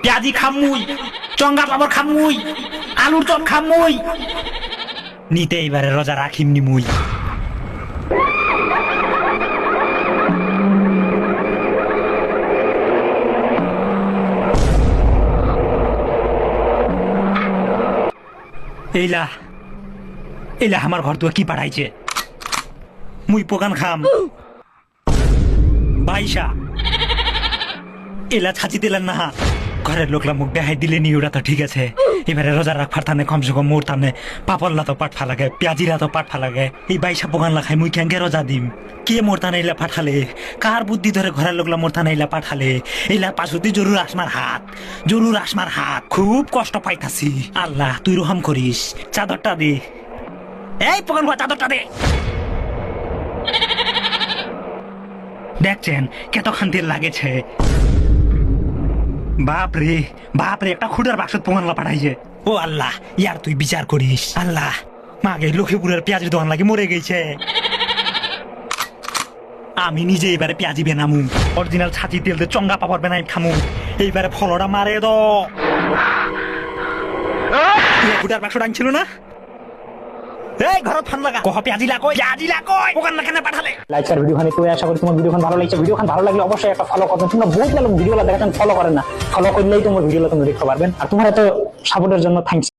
পেঁয়াজি খামুই, চঙ্গা পাপড় খামুই, আলুর চপ খামুই, নিতে এইবারে রোজা রাখিমনি মুই। এইলা এইলা আমার ঘর দুয়া কি পাঠাইছে, মুই পোকান খাম বাইশা এলা ছাঁচি দিলেন না। ঘরের লোকলা মুখ দেখাই দিলে নি, ওটা তো ঠিক আছে। এবারে রোজা রাখবার থানে কমসে কম মোর থানে পাপড়লা তো পাঠ ফালাগে, পেঁয়াজিরা তো পাঠ ফালাগে। এই বাইশা পোকান লাখাই মুই কেন রোজা দিম? কে মোর থানে এলা পাঠালে? কার বুদ্ধি ধরে ঘরের লোকলা মোর থানে এলা পাঠালে? এলা পাশুতি জরুর আসমার হাত, জরুর আসমার হাত। খুব কষ্ট পাইতাছি। আল্লাহ তুই রহম করিস। চাদরটা দে, এই পোকান চাদরটা দে। দেখছেন কত খান্তির লাগেছে। বাপরে বাপরে, একটা খুঁটার বাক্সত পোঙানলা পাঠাইছে। ও আল্লাহ, ইয়ার তুই বিচার করিস। আল্লাহ, মাগে লক্ষ্মীপুরের পেঁয়াজের দোকান লাগে মরে গেছে। আমি নিজে এবারে পেঁয়াজি বেনামু, অরিজিনাল ছাঁচি তেল দিয়ে চঙ্গা পাপড় বেনাই খামু। এইবারে ফলটা মারে দ। খুঁটার বাক্স ডাকছিল না? এই ঘরত ফান লাগা কহ পেঁয়াজি লাগো, পেঁয়াজি লাগো, ওখান না কেন পাঠালে? লাইক আর ভিডিও খানে তুই আশা করি তোমার ভিডিও ভালো লাগছে। ভিডিও ভালো লাগলে অবশ্যই একটা ফলো করবেন। তোমরা বহুত লোক ভিডিওটা দেখেন, ফলো করেন না। ফলো করলেই তোমার ভিডিওটা তোমরা দেখতে পারবেন। আর তোমার এত সাপোর্টের জন্য থ্যাঙ্কস।